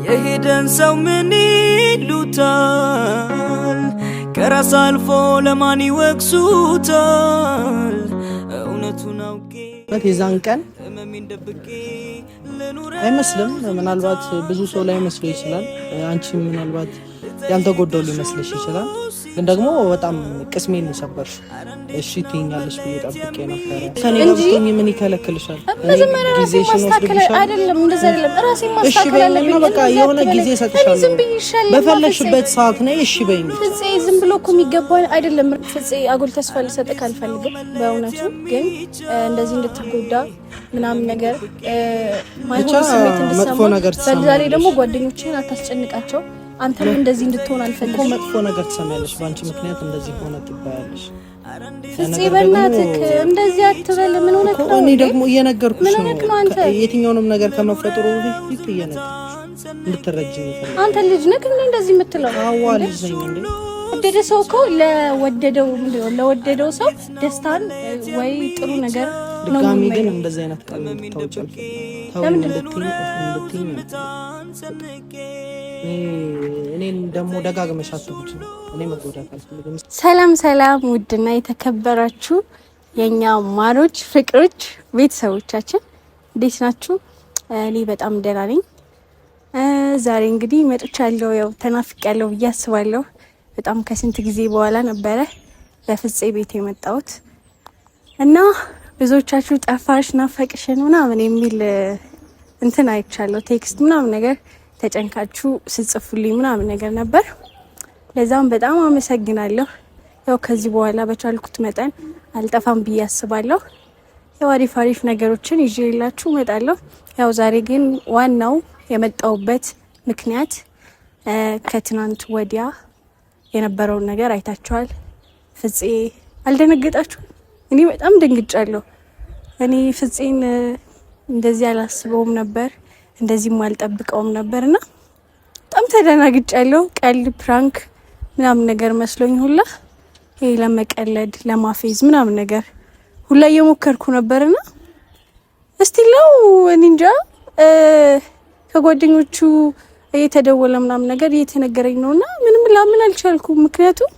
የሄደን ሰው ምን ይሉታል ከራስ አልፎ ለማን ይወቅሱታል እውነቱን አውቄ የዛን ቀን አይመስልም ምናልባት ብዙ ሰው ላይ መስሎ ይችላል አንቺ ምናልባት ያልተጎዳው ሊመስልሽ ይችላል ግን ደግሞ በጣም ቅስሜን ሰበርሽ እሺ ትኛለሽ በየጠብቄ ነበር እንጂ ምን ይከለክልሻል ጊዜሽ ማስተካከል አይደለም እንደዛ አይደለም ራሴ ማስተካከል አለብኝ በቃ የሆነ ጊዜ ሰጥሻለሁ በፈለሽበት ሰዓት ነው እሺ በይኝ ፍፄ ዝም ብሎ እኮ የሚገባው አይደለም ፍፄ አጉል ተስፋ ልሰጥክ አልፈልግም በእውነቱ ግን እንደዚህ እንድትጎዳ ምናምን ነገር ማይሆን ስሜት እንድትሰማ በዛሬ ደግሞ ጓደኞችን አታስጨንቃቸው አንተም እንደዚህ እንድትሆን አልፈልግም መጥፎ ነገር ትሰማያለሽ ባንቺ ምክንያት እንደዚህ ሆነ ትባያለሽ ፍፄ በእናትህ እንደዚህ አትበል ምን ሆነክ ነው እኔ ደግሞ እየነገርኩሽ ነው የትኛውንም ነገር ከመፈጠሩ በፊት እየነገርኩሽ እንድትረጂኝ ይፈልጋል አንተ ልጅ ነህ ግን እንደዚህ የምትለው አዋ ልጅ ነኝ እንዴ ወደደ ሰው እኮ ለወደደው ሰው ደስታን ወይ ጥሩ ነገር ነው ድጋሚ ግን እንደዚህ አይነት ቃል ታውጪው ለምን እንድትይኝ እኔን ደግሞ ደጋግመሽ አትቡጂ እኔ መጎዳት አልፈልግም ሰላም ውድና የተከበራችሁ የኛ ማሮች ፍቅሮች ቤተሰቦቻችን እንዴት ናችሁ እኔ በጣም ደህና ነኝ ዛሬ እንግዲህ መጥቻለሁ ያው ተናፍቄያለሁ ብዬ አስባለሁ በጣም ከስንት ጊዜ በኋላ ነበረ ለፍፄ ቤት የመጣሁት እና ብዙዎቻችሁ ጠፋሽ ናፈቅሽን ምናምን የሚል እንትን አይቻለሁ ቴክስት ምናምን ነገር ተጨንቃችሁ ስጽፉልኝ ምናምን ነገር ነበር ለዛም በጣም አመሰግናለሁ ያው ከዚህ በኋላ በቻልኩት መጠን አልጠፋም ብዬ አስባለሁ ያው አሪፍ ነገሮችን ይዤላችሁ እመጣለሁ ያው ዛሬ ግን ዋናው የመጣውበት ምክንያት ከትናንት ወዲያ የነበረውን ነገር አይታችኋል ፍፄ አልደነገጣችሁ እኔ በጣም ደንግጫለሁ እኔ ፍፄን እንደዚህ አላስበውም ነበር እንደዚህ ማልጠብቀውም ነበርና በጣም ተደናግጫለሁ ቀልድ ፕራንክ ምናምን ነገር መስሎኝ ሁላ ይሄ ለመቀለድ ለማፌዝ ምናምን ነገር ሁላ እየሞከርኩ ነበርና እስቲለው እንጃ ከጓደኞቹ እየተደወለ ምናምን ነገር እየተነገረኝ ነውና ምንም ላምን አልቻልኩም ምክንያቱም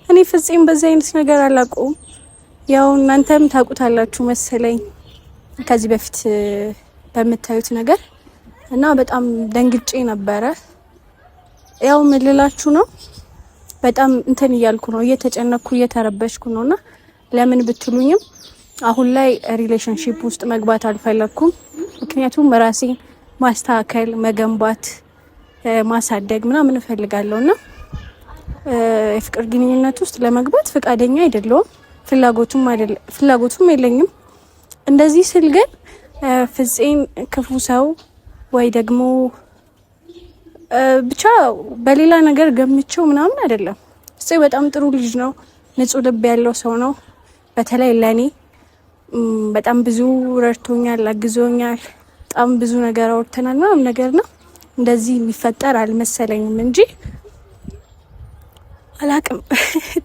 እኔ ፍፄን በዚህ አይነት ነገር አላውቀውም ያው እናንተም ታውቁታላችሁ መሰለኝ ከዚህ በፊት በመታዩት ነገር እና በጣም ደንግጬ ነበረ ያው ምልላችሁ ነው በጣም እንትን እያልኩ ነው እየተጨነኩ እየተረበሽኩ ነውና ለምን ብትሉኝም አሁን ላይ ሪሌሽንሺፕ ውስጥ መግባት አልፈለኩም ምክንያቱም ራሴን ማስተካከል መገንባት ማሳደግ ምናምን እፈልጋለሁና የፍቅር ግንኙነት ውስጥ ለመግባት ፈቃደኛ አይደለሁም ፍላጎቱም የለኝም እንደዚህ ስል ግን ፍፄን ክፉ ሰው ወይ ደግሞ ብቻ በሌላ ነገር ገምቼው ምናምን አይደለም ፍፄ በጣም ጥሩ ልጅ ነው ንጹህ ልብ ያለው ሰው ነው በተለይ ለኔ በጣም ብዙ ረድቶኛል አግዞኛል በጣም ብዙ ነገር አውርተናል ምናምን ነገር ነው እንደዚህ የሚፈጠር አልመሰለኝም እንጂ አላቅም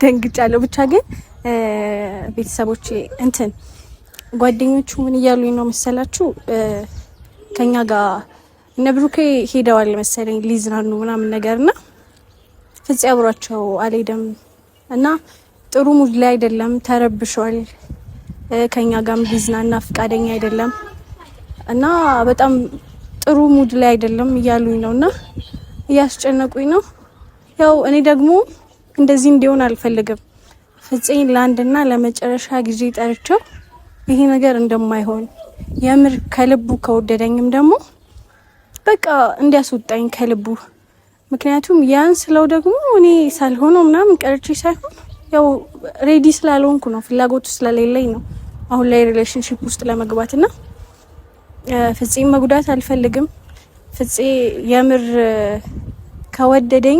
ደንግጫለሁ ብቻ ግን ቤተሰቦቼ እንትን ጓደኞቹ ምን እያሉኝ ነው መሰላችሁ ከኛ ጋር እነ ብሩኬ ሄደዋል መሰለኝ ሊዝናኑ ምናምን ነገርና ፍፄ አብሯቸው አልሄደም እና ጥሩ ሙድ ላይ አይደለም ተረብሿል ከኛ ጋርም ሊዝናና ፈቃደኛ አይደለም እና በጣም ጥሩ ሙድ ላይ አይደለም እያሉኝ ነውና እያስጨነቁኝ ነው ያው እኔ ደግሞ እንደዚህ እንዲሆን አልፈልግም ፍፄን ለአንድና ለመጨረሻ ጊዜ ጠርቼው ይሄ ነገር እንደማይሆን የምር ከልቡ ከወደደኝም ደግሞ በቃ እንዲያስወጣኝ ከልቡ ምክንያቱም ያን ስለው ደግሞ እኔ ሳልሆነው ምናምን ቀርቼ ሳይሆን ያው ሬዲ ስላልሆንኩ ነው ፍላጎቱ ስለሌለኝ ነው አሁን ላይ ሪሌሽንሺፕ ውስጥ ለመግባትና ፍፄን መጉዳት አልፈልግም ፍፄ የምር ከወደደኝ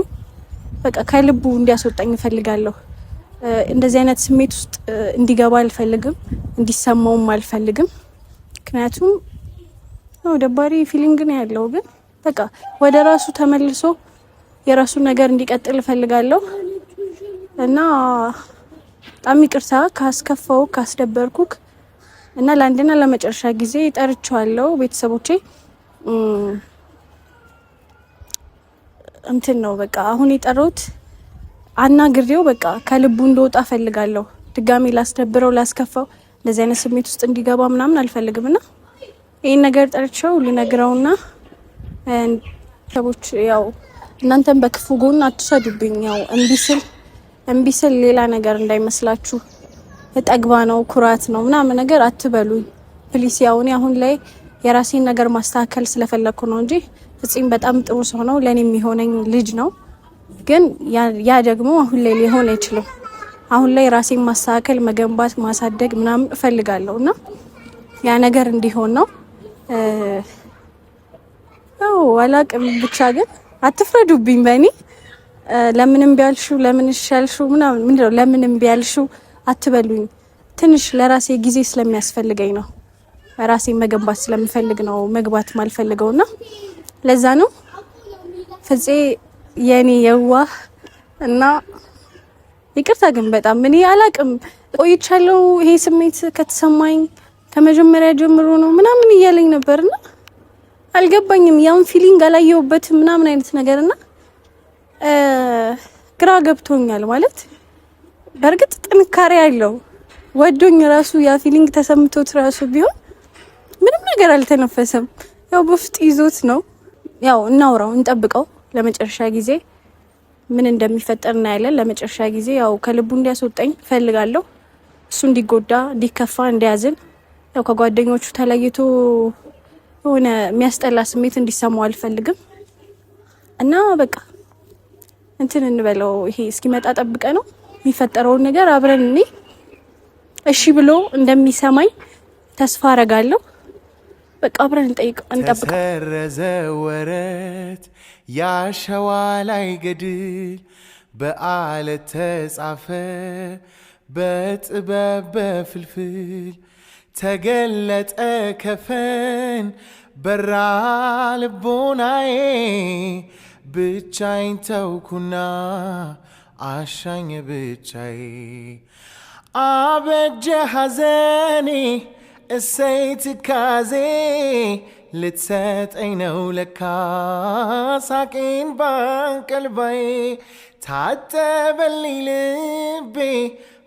በቃ ከልቡ እንዲያስወጣኝ እፈልጋለሁ እንደዚህ አይነት ስሜት ውስጥ እንዲገባ አልፈልግም እንዲሰማውም አልፈልግም ምክንያቱም ነው ደባሪ ፊሊንግ ነው ያለው ግን በቃ ወደ ራሱ ተመልሶ የራሱ ነገር እንዲቀጥል እፈልጋለሁ እና በጣም ይቅርታ ካስከፋው ካስደበርኩክ እና ለአንድና ለመጨረሻ ጊዜ ጠርቻለሁ ቤተሰቦቼ እንትን ነው በቃ አሁን የጠሩት አናግሬው በቃ ከልቡ እንደወጣ ፈልጋለሁ። ድጋሚ ላስደብረው ላስከፋው እንደዚህ አይነት ስሜት ውስጥ እንዲገባ ምናምን አልፈልግምና ይሄን ነገር ጠርቼው ልነግረውና ሰዎች ያው እናንተም በክፉ ጎን አትሰዱብኝ። ያው እምቢ ስል ሌላ ነገር እንዳይመስላችሁ እጠግባ ነው ኩራት ነው ምናምን ነገር አትበሉኝ ፕሊስ። ያው እኔ አሁን ላይ የራሴን ነገር ማስተካከል ስለፈለኩ ነው እንጂ ፍጹም በጣም ጥሩ ሰው ነው፣ ለኔ የሚሆነኝ ልጅ ነው። ግን ያ ደግሞ አሁን ላይ ሊሆን አይችልም። አሁን ላይ ራሴን ማስተካከል መገንባት ማሳደግ ምናምን እፈልጋለሁና ያ ነገር እንዲሆን ነው። አላቅም ብቻ ግን አትፍረዱብኝ በእኔ። ለምንም ቢያልሹ ለምን ይሻልሹ ምናምን ምንድነው ለምንም ቢያልሹ አትበሉኝ። ትንሽ ለራሴ ጊዜ ስለሚያስፈልገኝ ነው፣ ራሴ መገንባት ስለምፈልግ ነው መግባት ማልፈልገውና ለዛ ነው። ፍፄ የኔ የዋህ እና ይቅርታ ግን በጣም እኔ አላቅም ቆይቻለሁ። ይሄ ስሜት ከተሰማኝ ከመጀመሪያ ጀምሮ ነው ምናምን እያለኝ ነበርና አልገባኝም። ያውን ፊሊንግ አላየሁበትም ምናምን አይነት ነገርና ግራ ገብቶኛል። ማለት በእርግጥ ጥንካሬ ያለው ወዶኝ ራሱ ያ ፊሊንግ ተሰምቶት ራሱ ቢሆን ምንም ነገር አልተነፈሰም። ያው በፍጥ ይዞት ነው። ያው እናውራው እንጠብቀው ለመጨረሻ ጊዜ ምን እንደሚፈጠር እናያለን። ለመጨረሻ ጊዜ ያው ከልቡ እንዲያስወጣኝ ፈልጋለሁ። እሱ እንዲጎዳ እንዲከፋ እንዲያዝን ያው ከጓደኞቹ ተለይቶ ሆነ የሚያስጠላ ስሜት እንዲሰማው አልፈልግም እና በቃ እንትን እንበለው። ይሄ እስኪመጣ ጠብቀ ነው የሚፈጠረውን ነገር አብረን እኔ እሺ ብሎ እንደሚሰማኝ ተስፋ አረጋለሁ። በቃ አብረን እንጠብቅ። ተሰረዘ ወረት ያሸዋ ላይ ገድል በአለት ተጻፈ በጥበብ በፍልፍል ተገለጠ ከፈን በራ ልቦናዬ ብቻዬን ተውኩና አሻኝ ብቻዬ አበጀ ሐዘኔ እሰይ ትካዜ ልትሰጠኝ ነው ለካ ሳቄን ባንቀልባዬ ታጠበልኝ ልቤ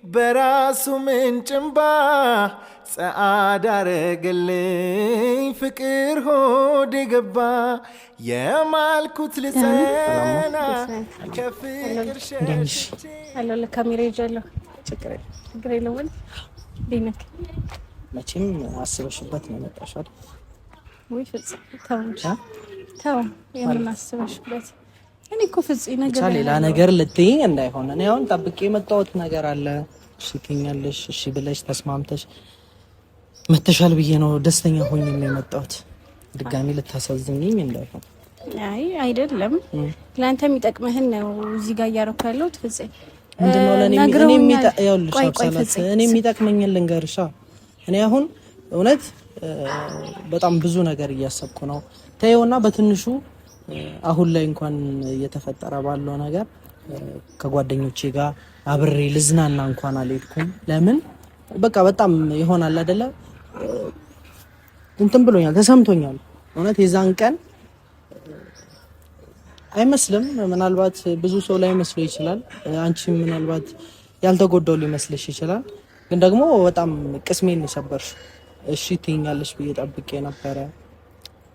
በራሱ ምንጭንባ ጸአዳ አረገልኝ ፍቅር ሆዴ ገባ የማልኩት ልጸና ከፍቅር ሸሽቼ አለው ለካሜራ ይዣለሁ። ችግር የለውም። ዲነክ መቼም አስበሽበት ነው መጣሽ አይደል? ወይ ፍጹም ተው የምን አስበሽበት? እኔ እኮ ፍጹም ነገር ሌላ ነገር ልትይኝ እንዳይሆን እኔ አሁን ጠብቄ የመጣሁት ነገር አለ። እሺ ትኛለሽ፣ እሺ ብለሽ ተስማምተሽ መተሻል ብዬ ነው ደስተኛ ሆኜ ነው የመጣሁት። ድጋሚ ልታሳዝኝኝ እንዳይሆን። አይ አይደለም፣ ለአንተ የሚጠቅምህን ነው እዚህ ጋር እያደረኩ ያለሁት ፍጹም። ምንድነው ለኔ የሚጠቅመኝን ልንገርሻ። እኔ አሁን እውነት በጣም ብዙ ነገር እያሰብኩ ነው። ተይውና በትንሹ አሁን ላይ እንኳን እየተፈጠረ ባለው ነገር ከጓደኞቼ ጋር አብሬ ልዝናና እንኳን አልሄድኩም። ለምን በቃ በጣም ይሆናል አይደለ እንትን ብሎኛል፣ ተሰምቶኛል። እውነት የዛን ቀን አይመስልም፣ ምናልባት ብዙ ሰው ላይ መስሎ ይችላል። አንቺም ምናልባት ያልተጎዳው ሊመስልሽ ይችላል። ግን ደግሞ በጣም ቅስሜን ሰበርሽ። እሺ ትይኛለሽ ብዬ ጠብቄ ነበረ።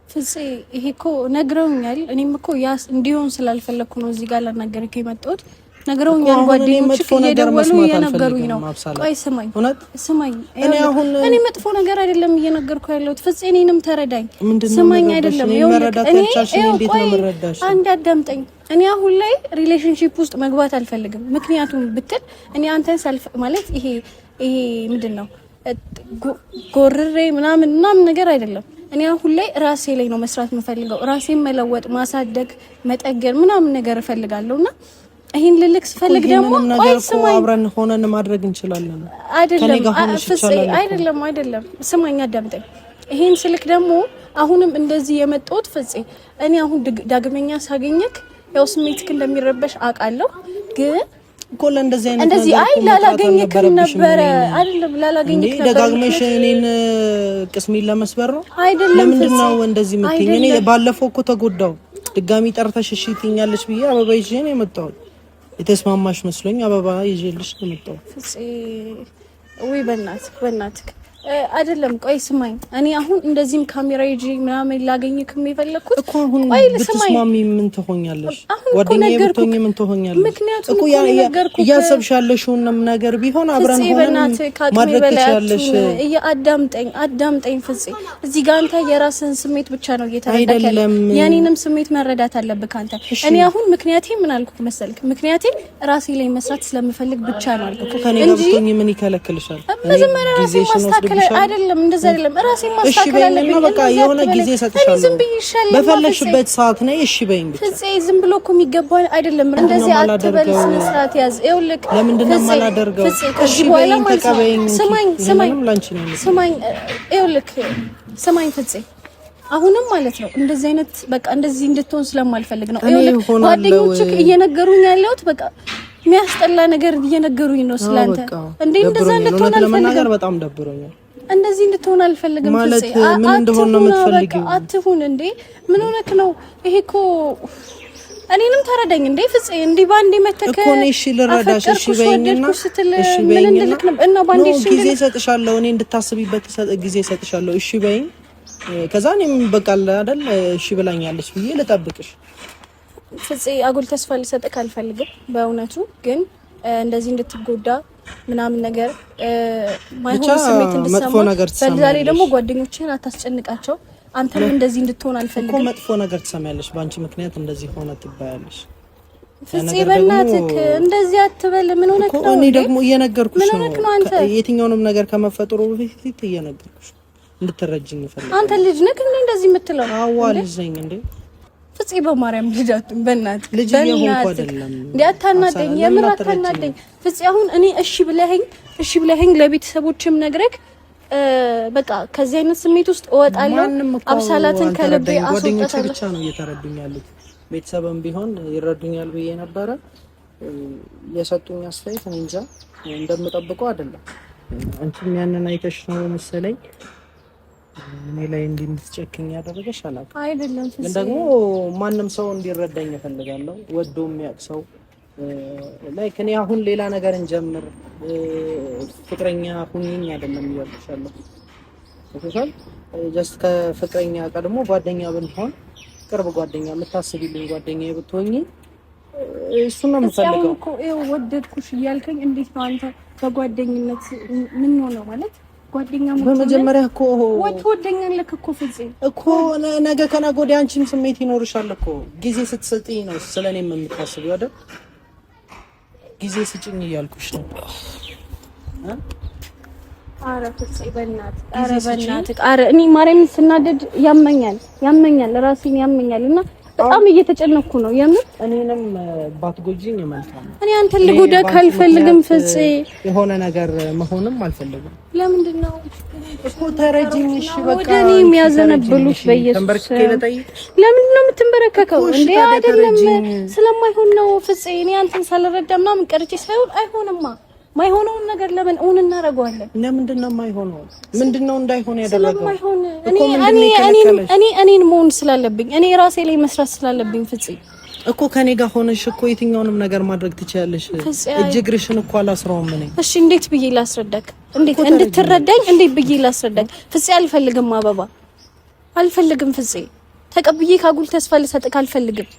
ፍፄ ይሄ እኮ ነግረውኛል። እኔም እኮ ያስ እንዲሆን ስላልፈለኩ ነው እዚህ ጋር ላናገርክ የመጣሁት። ነግረውኛል፣ ጓደኞች እየደወሉ እየነገሩኝ ነው። ቆይ ስማኝ፣ እኔ መጥፎ ነገር አይደለም እየነገርኩ ያለሁት ፍፄ፣ እኔንም ተረዳኝ። ስማኝ አይደለም አንድ አዳምጠኝ። እኔ አሁን ላይ ሪሌሽንሺፕ ውስጥ መግባት አልፈልግም። ምክንያቱም ብትል እኔ አንተን ሳልፍ ማለት ይሄ ምንድነው ጎርሬ ምናምን ነገር አይደለም። እኔ አሁን ላይ ራሴ ላይ ነው መስራት የምፈልገው። ራሴን መለወጥ፣ ማሳደግ፣ መጠገን ምናምን ነገር እፈልጋለሁና ይሄን ልልክ ስፈልግ ደግሞ ቆይ ስማኝ፣ አብረን ሆነን ማድረግ እንችላለን። አይደለም ስማኝ፣ አዳምጠኝ። ይሄን ስልክ ደግሞ አሁንም እንደዚህ የመጣሁት ፍፄ፣ እኔ አሁን ዳግመኛ ሳገኘክ ያው ስሜትክ እንደሚረበሽ አውቃለሁ። ግን እኮ ለእንደዚህ አይነት ነገር አይ ላላገኘክ ነበር አይደለም፣ ላላገኘክ ነበር። ደጋግመሽ እኔን ቅስሜን ለመስበር ነው አይደለም። ለምንድን ነው እንደዚህ የምትይኝ? እኔ ባለፈው እኮ ተጎዳው። ድጋሚ ጠርተሽ እሺ ትኛለሽ ብዬ አበባ ይዤ ነው የመጣሁት። የተስማማሽ መስሎኝ አበባ ይዤልሽ ነው የመጣሁት። ፍፄ ወይ በእናትህ አይደለም ቆይ ስማኝ እኔ አሁን እንደዚህም ካሜራ ይዤ ምናምን ላገኝክ የፈለኩት እኮ አሁን ብትስማሚ ምን ትሆኛለሽ? ጓደኛዬ ብትሆኚ ምን ትሆኛለሽ? እኮ ያሰብሻለሽውን ነገር ቢሆን አብረን ሆነን ማድረግ ትችያለሽ። አዳምጠኝ ፍፄ እዚህ ጋር አንተ የራስህን ስሜት ብቻ ነው እየተረዳከለ የኔንም ስሜት መረዳት አለብህ አንተ። እኔ አሁን ምክንያቴ ምን አልኩክ መሰልክ? ምክንያቴ ራሴ ላይ መስራት ስለምፈልግ ብቻ ነው አልኩክ። ከኔ ጋር ብትሆኚ ምን ይከለክልሻል? አይደለም እንደዛ አይደለም ራሴ ማስተካከል አለብኝ። በቃ የሆነ ጊዜ ሰጥሻለሁ በፈለሽበት ሰዓት ነይ እሺ በይኝ ብቻ። ፍፄ ዝም ብሎ እኮ የሚገባው አይደለም እንደዚህ አትበል። ስነ ስርዓት ያዝ። ይኸውልህ ለምንድን ነው የማላደርገው? እሺ በይኝ ተቀበይኝ። ስማኝ ይኸውልህ ስማኝ ፍፄ አሁንም ማለት ነው እንደዚህ አይነት በቃ እንደዚህ እንድትሆን ስለማልፈልግ ነው። ይኸውልህ ጓደኞችህ እየነገሩኝ ያለውት በቃ የሚያስጠላ ነገር እየነገሩኝ ነው ስላንተ። እንዴ እንደዛ እንድትሆን አልፈልግም። በጣም ደብሮኛል። እንደዚህ እንድትሆን አልፈልግም። ማለት ምን እንደሆነ ነው የምትፈልጊው? አትሁን እንዴ ምን ሆነክ ነው? ይሄ እኮ እኔንም ተረዳኝ እንዴ ፍፄ እንዴ ባንዴ መተከ እኮ ነው። እሺ ልረዳሽ። እሺ በይኝና ምን እንድልክ ነው እና ባንዴ እሺ ጊዜ ሰጥሻለሁ። እኔ እንድታስቢበት ጊዜ ሰጥሻለሁ። እሺ በይኝ። ከዛ እኔም በቃ አይደል እሺ ብላኛለች ብዬ ልጠብቅሽ። ፍፄ አጉል ተስፋ ልሰጥክ አልፈልግም በእውነቱ ግን እንደዚህ እንድትጎዳ ምናምን ነገር ማይሆን ስሜት እንድትሰማ በዛሬ ደግሞ ጓደኞችህን አታስጨንቃቸው። አንተም እንደዚህ እንድትሆን አልፈልግም እኮ መጥፎ ነገር ትሰማያለሽ። ባንቺ ምክንያት እንደዚህ ሆነ ትባያለሽ። ፍፄ በእናትህ እንደዚህ አትበል። ምን ሆነክ ነው? እኔ ደግሞ እየነገርኩሽ ነው። የትኛውንም ነገር ከመፈጠሩ በፊት እየነገርኩሽ እንድትረጂኝ እፈልጋለሁ። አንተ ልጅ ነህ እንዴ እንደዚህ የምትለው? አዋ ልጅ ነኝ እንዴ ፍፄ በማርያም ልጅ አትሁን በእናትህ። ልጅ የሆንኩ አይደለም እንዴ አታናደኝ፣ የምር አታናደኝ ፍፄ። አሁን እኔ እሺ ብለኸኝ ለቤተሰቦችም ነግረክ በቃ ከዚህ አይነት ስሜት ውስጥ እወጣለሁ። አብሳላትን ከልቤ አስወጣታለሁ። ብቻ ነው እየተረዱኝ ያሉት። ቤተሰብም ቢሆን ይረዱኛል ብዬ ነበረ። የሰጡኝ አስተያየት እኔ እንጃ እንደምጠብቀው አይደለም። አንቺም ያንን አይተሽ ነው መሰለኝ እኔ ላይ እንድትጨክኝ ያደረገሽ አላውቅም። አይደለም ግን ደግሞ ማንም ሰው እንዲረዳኝ እፈልጋለሁ። ወዶ የሚያውቅ ሰው ላይክ እኔ አሁን ሌላ ነገር እንጀምር ፍቅረኛ ሁኚኝ አይደለም እያልኩሻለሁ። ስለዚህ ጀስት ከፍቅረኛ ቀድሞ ጓደኛ ብንሆን ቅርብ ጓደኛ የምታስቢልኝ ጓደኛዬ ብትሆኚ እሱን ነው የምፈልገው እኮ። ይኸው ወደድኩሽ እያልከኝ እንዴት ነው አንተ በጓደኝነት ምን ሆነው ማለት ጓደኛ በመጀመሪያ እኮ ወደኛለክ እኮ ፍፄ እኮ ነገ ከነገ ወዲያ አንቺም ስሜት ይኖርሻል እኮ። ጊዜ ስትሰጪኝ ነው ስለኔም የምታስቢው አይደል? ጊዜ ስጪኝ እያልኩሽ ነው። ኧረ ፍፄ በእናትህ ኧረ እኔ ማርያም ስናደድ ያመኛል ራሴን ያመኛልና በጣም እየተጨነኩ ነው የምር። እኔንም ባትጎጂኝ መልካም ነው። እኔ አንተን ልጎዳክ አልፈልግም ፍፄ። የሆነ ነገር መሆንም አልፈልግም። ለምንድን ነው እኮ ተረጂኝ። እሺ በቃ እኔ የሚያዘነብሉት በኢየሱስ ለምንድን ነው የምትንበረከከው እንዴ? አይደለም ስለማይሆን ነው ፍፄ። እኔ አንተን ሳልረዳ ምናምን ቀርጬ ሳይሆን አይሆንማ። ማይሆነውን ነገር ለምን እውን እናደርገዋለን? ለምንድን ነው የማይሆነው? ምንድነው እንዳይሆን ያደረገው? ስለማይሆን እኔን መሆን ስላለብኝ እኔ ራሴ ላይ መስራት ስላለብኝ ፍፄ እኮ ከኔ ጋር ሆነሽ እኮ የትኛውንም ነገር ማድረግ ትችያለሽ። እጅግርሽን እኮ አላስረውም ነኝ። እሺ እንዴት ብዬ ላስረዳክ? እንዴት እንድትረዳኝ እንዴት ብዬ ላስረዳክ? ፍፄ አልፈልግም፣ አበባ አልፈልግም ፍፄ። ተቀብዬ ካጉል ተስፋ ልሰጥክ አልፈልግም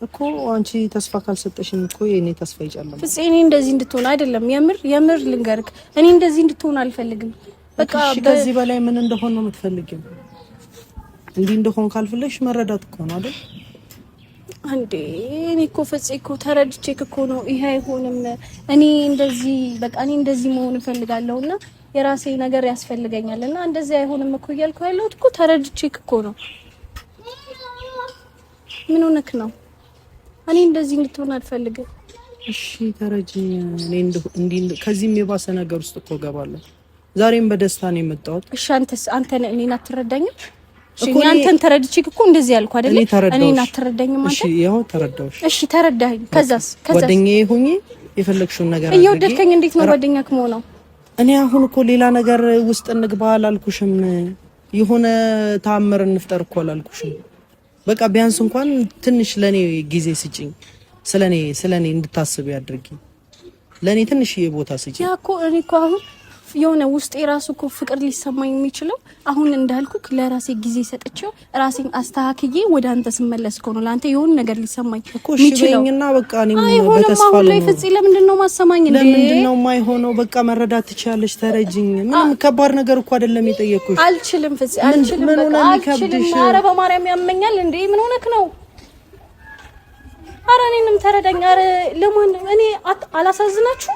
እኮ። አንቺ ተስፋ ካልሰጠሽኝ እኮ የኔ ተስፋ ይጨልማል ፍፄ። እኔ እንደዚህ እንድትሆን አይደለም የምር ልንገርክ፣ እኔ እንደዚህ እንድትሆን አልፈልግም። በቃ ከዚህ በላይ ምን እንደሆነ ነው የምትፈልጊው? እንዲህ እንደሆን ካልፈለግሽ መረዳት እኮ ነው አይደል? አንዴ እኔ እኮ ፍፄ እኮ ተረድቼክ እኮ ነው ይሄ አይሆንም። እኔ እንደዚህ መሆን እፈልጋለሁና የራሴ ነገር ያስፈልገኛልና እንደዚህ አይሆንም እኮ እያልኩ ያለሁት እኮ ተረድቼክ እኮ ነው። ምን ሆነክ ነው? እኔ እንደዚህ እንድትሆን አልፈልግም። እሺ ተረጂኝ። እኔ ከዚህም የባሰ ነገር ውስጥ እኮ ገባለሁ። ዛሬም በደስታ ነው የመጣሁት። እሺ አንተ እኔን አትረዳኝም? እሺ አንተን ተረድቼክ እኮ እንደዚህ ያልኩ አይደል? እኔን አትረዳኝም አንተ? እሺ ይኸው ተረዳሁሽ። እሺ ተረዳኸኝ። ከዛስ ጓደኛዬ ሆኜ የፈለግሽውን ነገር አድርጌ እየወደድከኝ እንዴት ነው ጓደኛክ የምሆነው? እኔ አሁን እኮ ሌላ ነገር ውስጥ እንግባ አላልኩሽም። የሆነ ተአምር እንፍጠር እኮ አላልኩሽም። በቃ ቢያንስ እንኳን ትንሽ ለኔ ጊዜ ስጪኝ ስለኔ እንድታስብ ያድርጊ ለኔ ትንሽ የቦታ ስጪኝ ያኮ እኔ እኮ አሁን የሆነ ውስጥ የራሱ እኮ ፍቅር ሊሰማኝ የሚችለው አሁን እንዳልኩክ ለራሴ ጊዜ ሰጥቼው ራሴን አስተካክዬ ወደ አንተ ስመለስ እኮ ነው ለአንተ የሆነ ነገር ሊሰማኝ እኮ ሽበኝና በቃ እኔም በተስፋ ላይ ፍጽ ለምንድነው ማሰማኝ እንዴ ለምንድነው የማይሆነው በቃ መረዳት ትችያለሽ ተረጅኝ ምንም ከባድ ነገር እኮ አይደለም የጠየቅኩሽ አልችልም ፍጽ አልችልም በቃ አልችልም ኧረ በማርያም ያመኛል እንዴ ምን ሆነክ ነው ኧረ እኔንም ተረዳኝ ኧረ ለማን እኔ አላሳዝናችሁ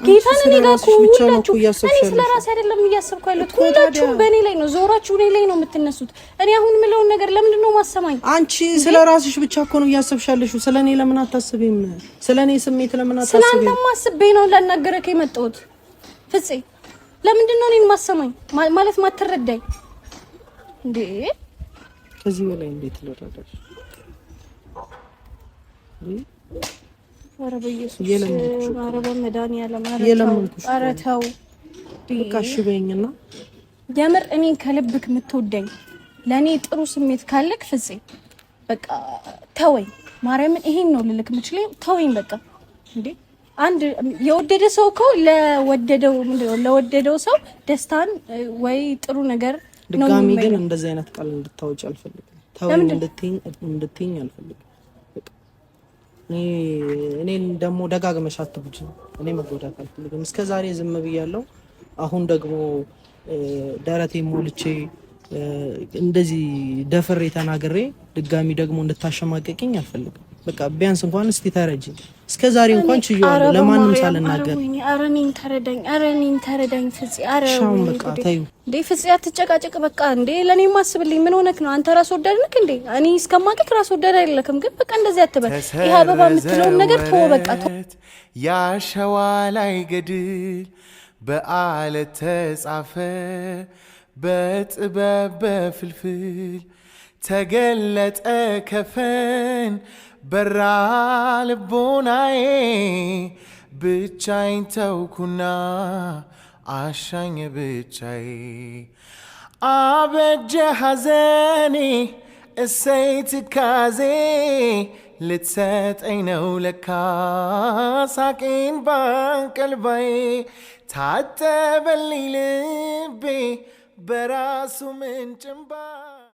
ጌታን እኔ ጋር ሁላችሁ እኔ ስለራሴ አይደለም እያሰብኩ ያለሁት ሁላችሁ በእኔ ላይ ነው ዞራችሁ እኔ ላይ ነው የምትነሱት እኔ አሁን ምለው ነገር ለምንድን ነው ማሰማኝ አንቺ ስለራስሽ ብቻ እኮ ነው እያሰብሻለሽው ስለኔ ለምን አታስቢም ስለኔ ስሜት ለምን አታስቢም ስለአንተ ማስቤ ነው ላናገረከ የመጣሁት ፍፄ ለምንድን ነው እኔን ማሰማኝ ማለት ማትረዳኝ እንዴ ከዚህ በላይ እንዴት ልረዳሽ ኧረ በኢየሱስ ኧረ በመድኃኒዓለም ኧረ ተው በቃ እሺ በይኝና የምር እኔን ከልብክ የምትወደኝ ለእኔ ጥሩ ስሜት ካለክ ፍፄ በቃ ተወኝ ማርያምን ይሄን ነው ልልክ የምችለው ተወኝ በቃ እንዴ አንድ የወደደ ሰው እኮ ለወደደው ሰው ደስታን ወይ ጥሩ ነገር ነው ድጋሚ ግን እንደዚህ አይነት ቃል እንድታወጪ አልፈልግም ተወኝ እንድትይኝ አልፈልግም እኔን ደግሞ ደጋግመሽ አትብጂ እኔ መጎዳት አልፈልግም እስከዛሬ ዝም ብያለሁ አሁን ደግሞ ደረቴ ሞልቼ እንደዚህ ደፍሬ ተናግሬ ድጋሚ ደግሞ እንድታሸማቀቂኝ አልፈልግም በቃ ቢያንስ እንኳን እስቲ ተረጂ እስከዛሬ እንኳን ችዬዋለሁ ለማንም ሳልናገር ኧረ እኔን ተረዳኝ ፍፄ ኧረ በቃ ተይው እንዴ ፍፄ አትጨቃጨቅ በቃ እንዴ ለኔ ማስብልኝ ምን ሆነክ ነው አንተ ራስ ወዳድ ነክ እንዴ እኔ እስከማቀቅ ራስ ወዳድ አይደለክም ግን በቃ እንደዚህ አትበል ይሄ አበባ የምትለው ነገር ተወው በቃ ያሸዋ ላይ ገድል በአለት ተጻፈ በጥበብ በፍልፍል ተገለጠ ከፈን በራ ልቦናዬ ብቻዬን ተውኩና አሻኝ ብቻዬ አበጀ ሐዘኔ እሰይ ትካዜ ልትሰጠኝ ነው ለካ ሳቄን ባንቀልባዬ ታጠበልኝ ልቤ በራሱ ምንጭ እንባ